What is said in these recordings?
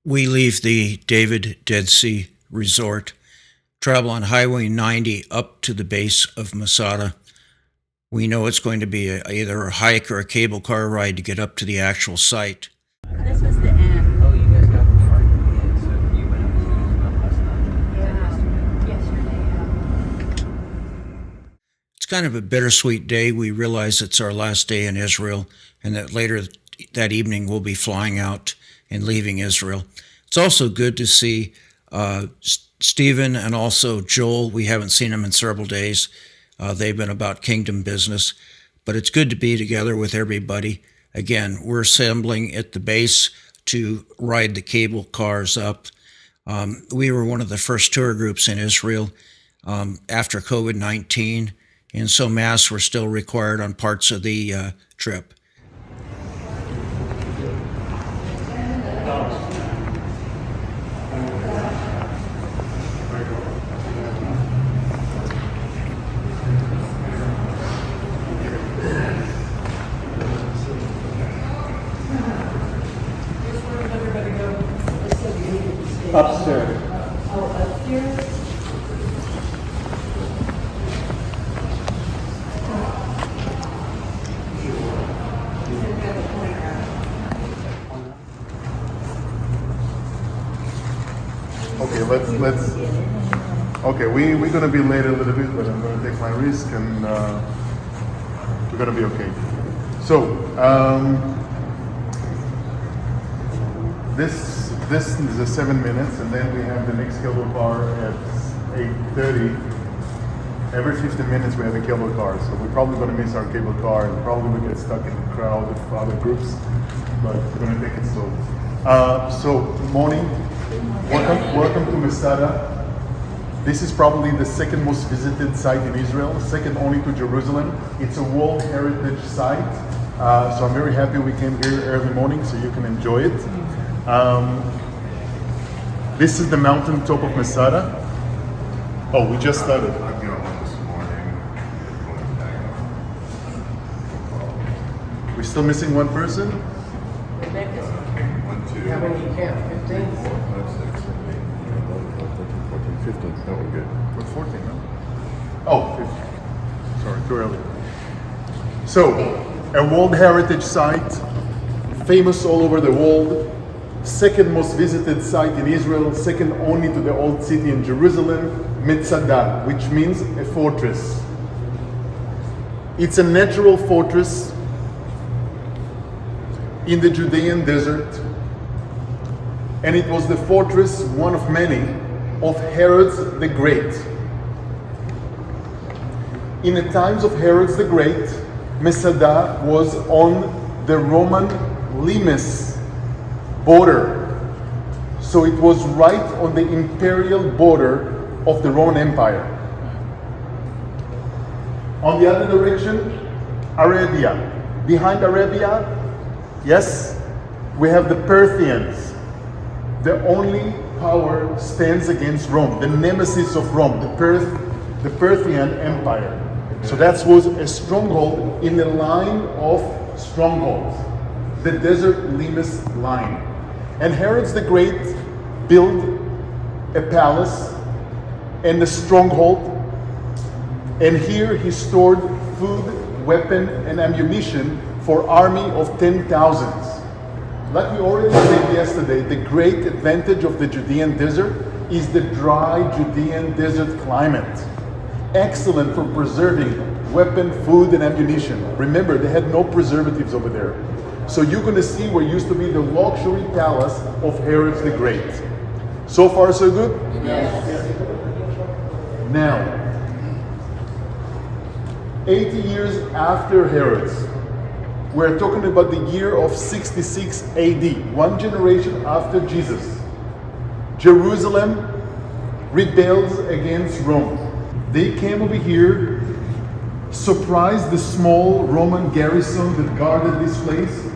We leave the David Dead Sea Resort, travel on Highway 90 up to the base of Masada. We know it's going to be either a hike or a cable car ride to get up to the actual site. This was the end. Oh, you guys got the park? Yeah, so you went up to last night. Yesterday. It's kind of a bittersweet day. We realize it's our last day in Israel and that later that evening we'll be flying out and leaving Israel. It's also good to see Stephen and also Joel. We haven't seen them in several days. They've been about kingdom business, but it's good to be together with everybody. Again, we're assembling at the base to ride the cable cars up. We were one of the first tour groups in Israel after COVID-19, and so masks were still required on parts of the trip. Upstairs. Oh, upstairs? Okay, let's. Okay, we're gonna be late a little bit, but I'm gonna take my risk, and we're gonna be okay. So, this is a 7 minutes, and then we have the next cable car at 8:30. Every 15 minutes we have a cable car, so we're probably gonna miss our cable car, and probably we get stuck in the crowd of other groups, but we're gonna take it slow. So, morning. Welcome to Masada. This is probably the second most visited site in Israel, second only to Jerusalem. It's a World Heritage Site, so I'm very happy we came here early morning so you can enjoy it. This is the mountain top of Masada. Oh, we just started. I've got one this morning. We're still missing one person? Rebecca's. 1, 2, 3, 4, 5, 6, 7, 8, 9, 11, 12, 13, 14, 15. No, we're good. We're 14, no? Oh, 15. Sorry, too early. So, a World Heritage Site, famous all over the world, second most visited site in Israel, second only to the old city in Jerusalem, Masada, which means a fortress. It's a natural fortress in the Judean desert, and it was the fortress, one of many, of Herod the Great. In the times of Herod the Great, Masada was on the Roman limes border. So it was right on the imperial border of the Roman Empire. On the other direction, Arabia. Behind Arabia, yes, we have the Parthians. The only power stands against Rome, the nemesis of Rome, the Parthian Empire. So that was a stronghold in the line of strongholds, the desert limes line. And Herod the Great built a palace and a stronghold, and here he stored food, weapon, and ammunition for army of 10,000s. Like we already said yesterday, the great advantage of the Judean desert is the dry Judean desert climate. Excellent for preserving weapon, food, and ammunition. Remember, they had no preservatives over there. So you're going to see where used to be the luxury palace of Herod the Great. So far, so good? Yes. Now, 80 years after Herod, we're talking about the year of 66 AD, one generation after Jesus. Jerusalem rebels against Rome. They came over here, surprised the small Roman garrison that guarded this place,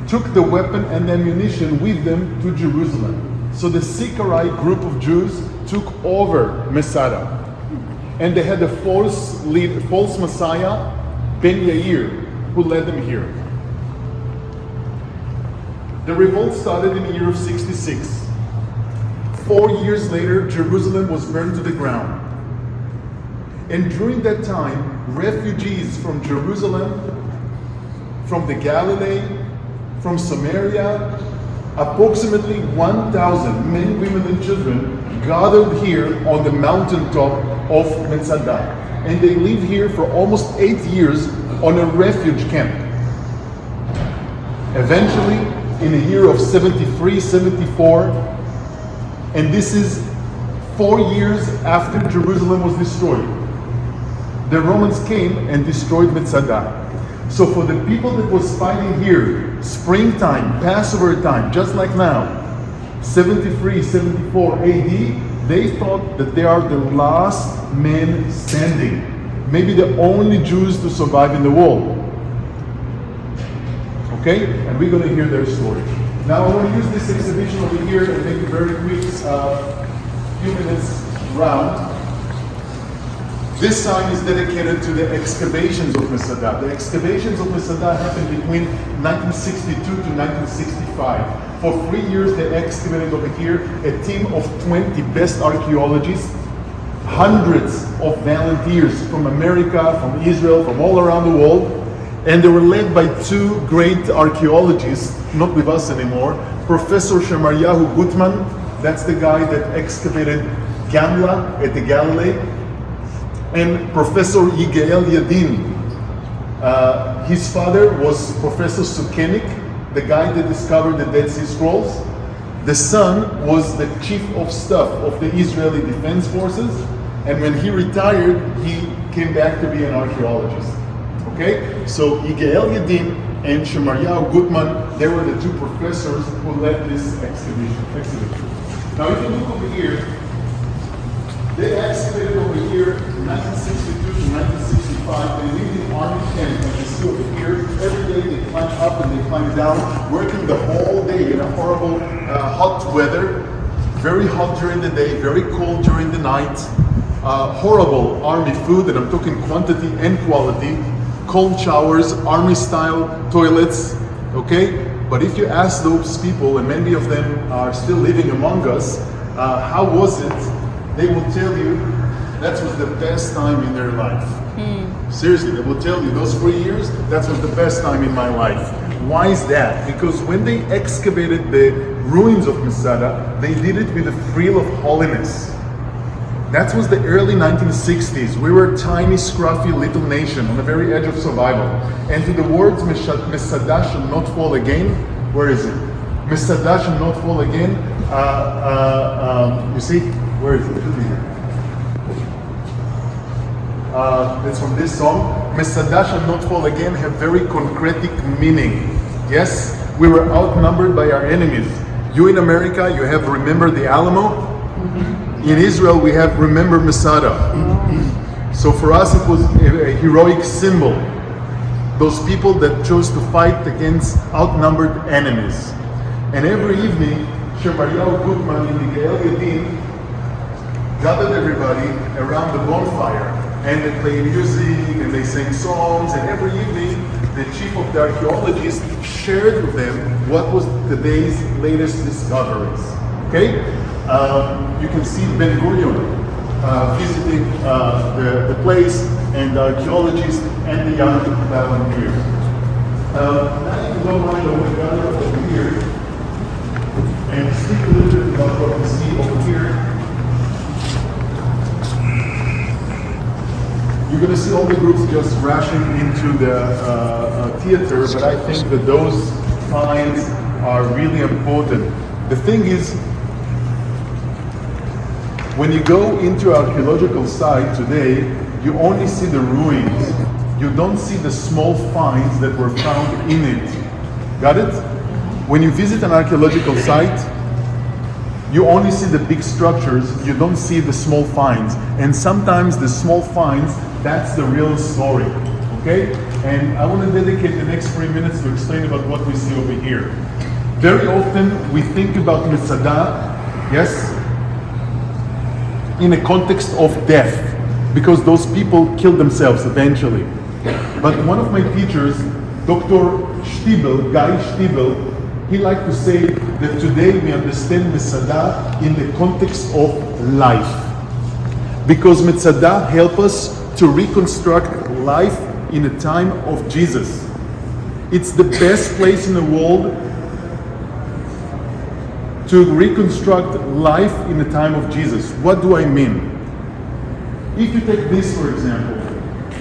took the weapon and ammunition with them to Jerusalem. So the Syriac group of Jews took over Masada. And they had a false Messiah, Ben Yair, who led them here. The revolt started in the year of 66. 4 years later, Jerusalem was burned to the ground. And during that time, refugees from Jerusalem, from the Galilee, from Samaria, approximately 1,000 men, women, and children gathered here on the mountaintop of Masada. And they lived here for almost 8 years on a refuge camp. Eventually, in the year of 73, 74, and this is 4 years after Jerusalem was destroyed, the Romans came and destroyed Masada. So for the people that was fighting here, springtime, Passover time, just like now, 73, 74 AD, they thought that they are the last men standing. Maybe the only Jews to survive in the world. Okay? And we're going to hear their story. Now I want to use this exhibition over here and make a very quick few minutes round. This sign is dedicated to the excavations of Masada. The excavations of Masada happened between 1962 to 1965. For 3 years they excavated over here a team of 20 best archaeologists, hundreds of volunteers from America, from Israel, from all around the world. And they were led by two great archaeologists, not with us anymore. Professor Shemaryahu Gutman, that's the guy that excavated Gamla at the Galilee. And Professor Yigael Yadin. His father was Professor Sukenik, the guy that discovered the Dead Sea Scrolls. The son was the chief of staff of the Israeli Defense Forces. And when he retired, he came back to be an archaeologist. Okay? So Yigael Yadin and Shemaryahu Gutman, they were the two professors who led this exhibition. Now if you look over here, they excavated over here 1962 to 1965. They lived in army camp, and you see over here, every day they climb up and they climb down, working the whole day in a horrible hot weather. Very hot during the day, very cold during the night. Horrible army food, and I'm talking quantity and quality. Cold showers, army-style toilets, okay? But if you ask those people, and many of them are still living among us, how was it? They will tell you that was the best time in their life. Seriously, they will tell you those 3 years, that was the best time in my life. Why is that? Because when they excavated the ruins of Masada, they did it with a thrill of holiness. That was the early 1960s. We were a tiny, scruffy little nation on the very edge of survival. And to the words, Masada shall not fall again, where is it? Masada shall not fall again. You see? Where is it? It's from this song. Masada shall not fall again have very concretic meaning. Yes, we were outnumbered by our enemies. You in America, you have Remember the Alamo. In Israel, we have Remember Masada. So for us, it was a heroic symbol. Those people that chose to fight against outnumbered enemies. And every evening, Shemaryahu Gutman and Yigael Yadin gathered everybody around the bonfire, and they played music and they sang songs, and every evening the chief of the archaeologists shared with them what was the day's latest discoveries. Okay? You can see Ben Gurion visiting the place, and the archaeologists and the young volunteers. Now you can go mind over here and speak a little bit about what we see over here. You're going to see all the groups just rushing into the theater, but I think that those finds are really important. The thing is, when you go into an archaeological site today, you only see the ruins. You don't see the small finds that were found in it. Got it? When you visit an archaeological site, you only see the big structures, you don't see the small finds. And sometimes the small finds, that's the real story, okay? And I want to dedicate the next 3 minutes to explain about what we see over here. Very often we think about Masada, yes, in a context of death, because those people killed themselves eventually. But one of my teachers, Dr. Stiebel, Guy Stiebel, He liked to say that today we understand Masada in the context of life. Because Masada helps us to reconstruct life in a time of Jesus. It's the best place in the world to reconstruct life in the time of Jesus. What do I mean? If you take this, for example,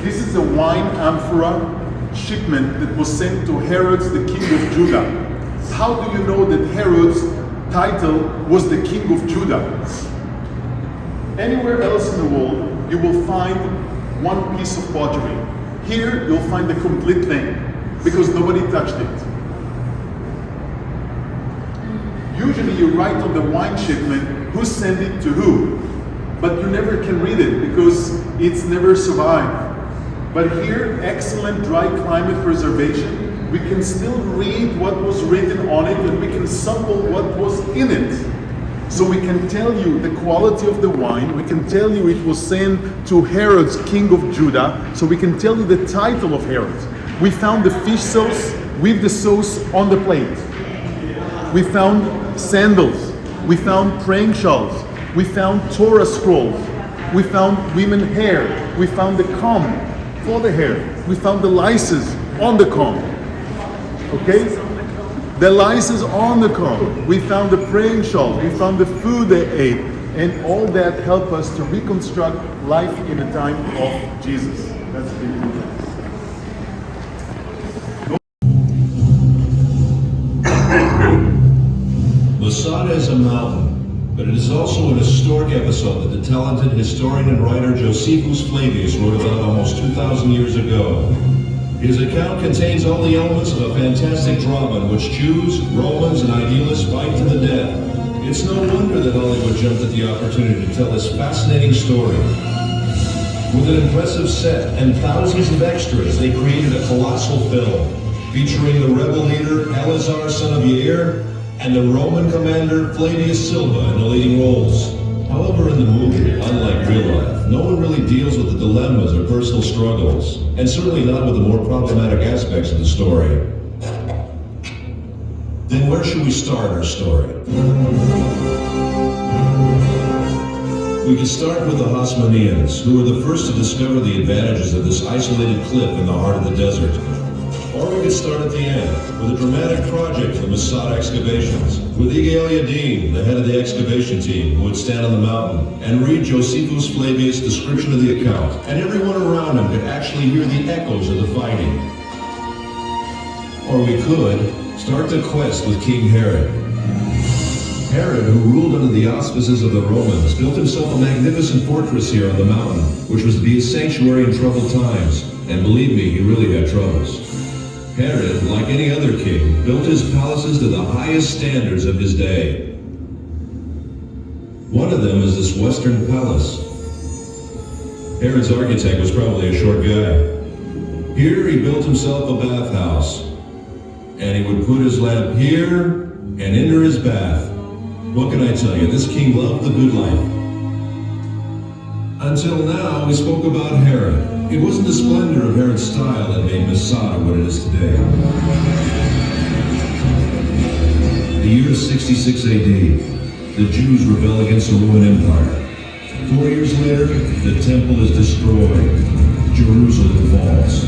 this is a wine amphora shipment that was sent to Herod, the king of Judah. How do you know that Herod's title was the king of Judah? Anywhere else in the world, you will find one piece of pottery. Here, you'll find the complete thing, because nobody touched it. Usually you write on the wine shipment who sent it to who, but you never can read it because it's never survived. But here, excellent dry climate preservation, we can still read what was written on it and we can sample what was in it. So we can tell you the quality of the wine, we can tell you it was sent to Herod's king of Judah, so we can tell you the title of Herod. We found the fish sauce with the sauce on the plate. We found sandals, we found praying shawls, we found Torah scrolls, we found women hair, we found the comb for the hair, we found the lices on the comb. Okay? The lices on the comb. We found the praying shawls, we found the food they ate, and all that helped us to reconstruct life in the time of Jesus. That's the important. Masada is a mountain, but it is also an historic episode that the talented historian and writer Josephus Flavius wrote about almost 2,000 years ago. His account contains all the elements of a fantastic drama in which Jews, Romans, and idealists fight to the death. It's no wonder that Hollywood jumped at the opportunity to tell this fascinating story. With an impressive set and thousands of extras, they created a colossal film featuring the rebel leader Eleazar, son of Yair, and the Roman commander Flavius Silva in the leading roles. However, in the movie, unlike real life, no one really deals with the dilemmas or personal struggles, and certainly not with the more problematic aspects of the story. Then where should we start our story? We can start with the Hasmoneans, who were the first to discover the advantages of this isolated cliff in the heart of the desert. Or we could start at the end, with a dramatic project of the Masada excavations, with Yigal Yadin, the head of the excavation team, who would stand on the mountain and read Josephus Flavius' description of the account, and everyone around him could actually hear the echoes of the fighting. Or we could start the quest with King Herod. Herod, who ruled under the auspices of the Romans, built himself a magnificent fortress here on the mountain, which was to be his sanctuary in troubled times, and believe me, he really had troubles. Herod, like any other king, built his palaces to the highest standards of his day. One of them is this Western palace. Herod's architect was probably a short guy. Here he built himself a bathhouse, and he would put his lamp here and enter his bath. What can I tell you? This king loved the good life. Until now, we spoke about Herod. It wasn't the splendor of Herod's style that made Masada what it is today. The year is 66 AD. The Jews rebel against the Roman Empire. 4 years later, the temple is destroyed. Jerusalem falls.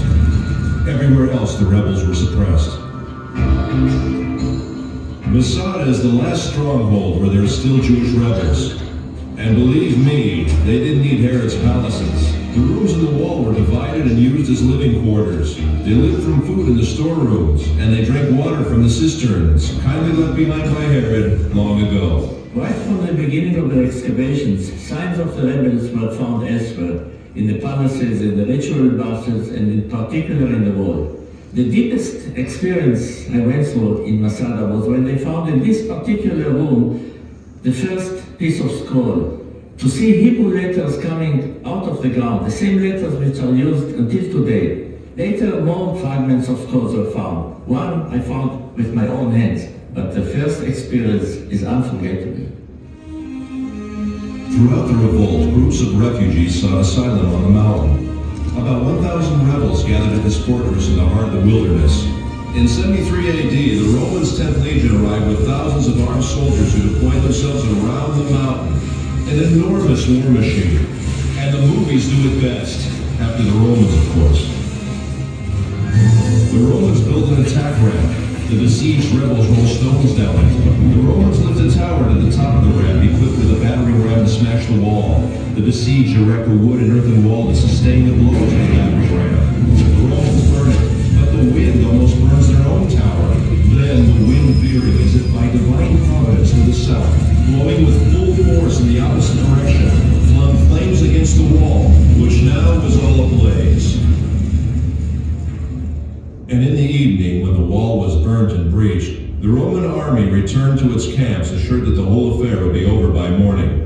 Everywhere else, the rebels were suppressed. Masada is the last stronghold where there are still Jewish rebels. And believe me, they didn't need Herod's palaces. The rooms in the wall were divided and used as living quarters. They lived from food in the storerooms, and they drank water from the cisterns, kindly left behind by Herod long ago. Right from the beginning of the excavations, signs of the rebels were found elsewhere, in the palaces, in the ritual baths, and in particular in the wall. The deepest experience I went through in Masada was when they found in this particular room the first piece of scroll. To see Hebrew letters coming out of the ground, the same letters which are used until today. Later, more fragments of scrolls were found. One I found with my own hands, but the first experience is unforgettable. Throughout the revolt, groups of refugees sought asylum on the mountain. About 1,000 rebels gathered at this fortress in the heart of the wilderness. In 73 AD, the Romans' 10th Legion arrived with thousands of armed soldiers who deployed themselves around the mountain. An enormous war machine. And the movies do it best. After the Romans, of course. The Romans built an attack ramp. The besieged rebels rolled stones down it. The Romans lifted a tower to the top of the ramp, equipped with a battering ram to smash the wall. The besieged erect a wood and earthen wall to sustain the blow to the battering ram. The Romans burn it, but the wind almost burns their own tower. Then the wind veering as if by divine providence to the south, blowing with full force in the opposite direction, flung flames against the wall, which now was all ablaze. And in the evening, when the wall was burnt and breached, the Roman army returned to its camps, assured that the whole affair would be over by morning.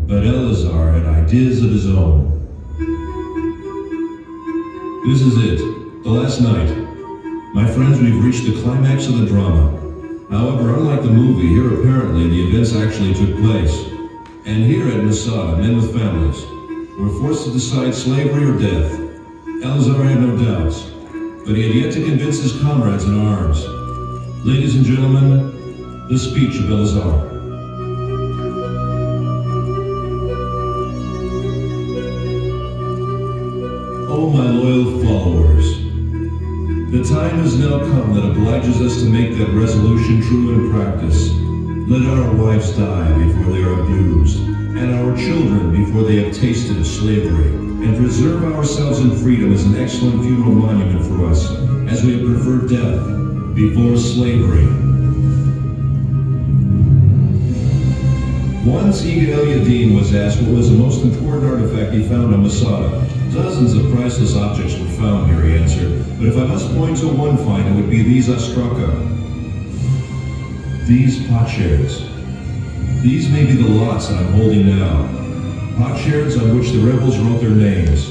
But Eleazar had ideas of his own. This is it, the last night. My friends, we've reached the climax of the drama. However, unlike the movie, here apparently the events actually took place. And here at Masada, men with families were forced to decide slavery or death. Eleazar had no doubts, but he had yet to convince his comrades in arms. Ladies and gentlemen, the speech of Eleazar. Oh, my loyal followers, the time has now come that obliges us to make that resolution true in practice. Let our wives die before they are abused, and our children before they have tasted of slavery, and preserve ourselves in freedom as an excellent funeral monument for us, as we have preferred death before slavery. Once Ega El-Yadin was asked what was the most important artifact he found on Masada. Dozens of priceless objects were found here, he answered, but if I must point to one find, it would be these ostraka. These potsherds. These may be the lots that I'm holding now. Potsherds on which the rebels wrote their names.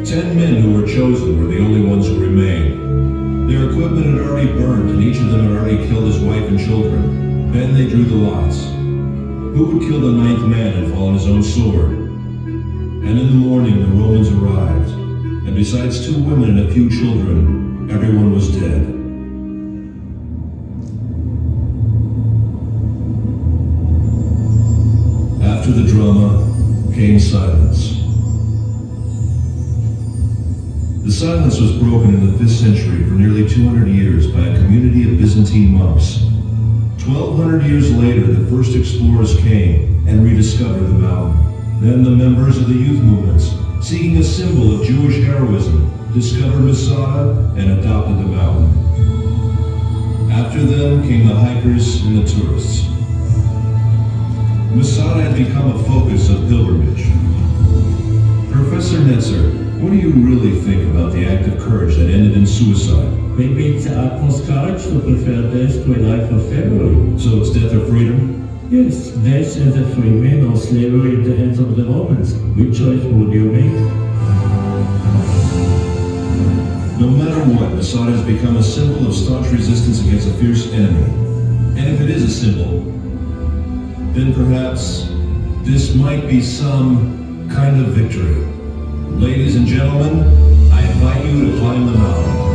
10 men who were chosen were the only ones who remained. Their equipment had already burned, and each of them had already killed his wife and children. Then they drew the lots. Who would kill the 9th man and fall on his own sword? And in the morning the Romans arrived, and besides 2 women and a few children, everyone was dead. After the drama came silence. The silence was broken in the 5th century for nearly 200 years by a community of Byzantine monks. 1,200 years later, the first explorers came and rediscovered the mountain. Then the members of the youth movements, seeking a symbol of Jewish heroism, discovered Masada and adopted the mountain. After them came the hikers and the tourists. Masada had become a focus of pilgrimage. Professor Netzer, what do you really think about the act of courage that ended in suicide? Maybe it's utmost courage to prefer death to a life of slavery. So it's death or freedom? Yes, death as a free man or slavery in the hands of the Romans. Which choice would you make? No matter what, Masada has become a symbol of staunch resistance against a fierce enemy. And if it is a symbol, then perhaps this might be some kind of victory. Ladies and gentlemen, I invite you to climb the mountain.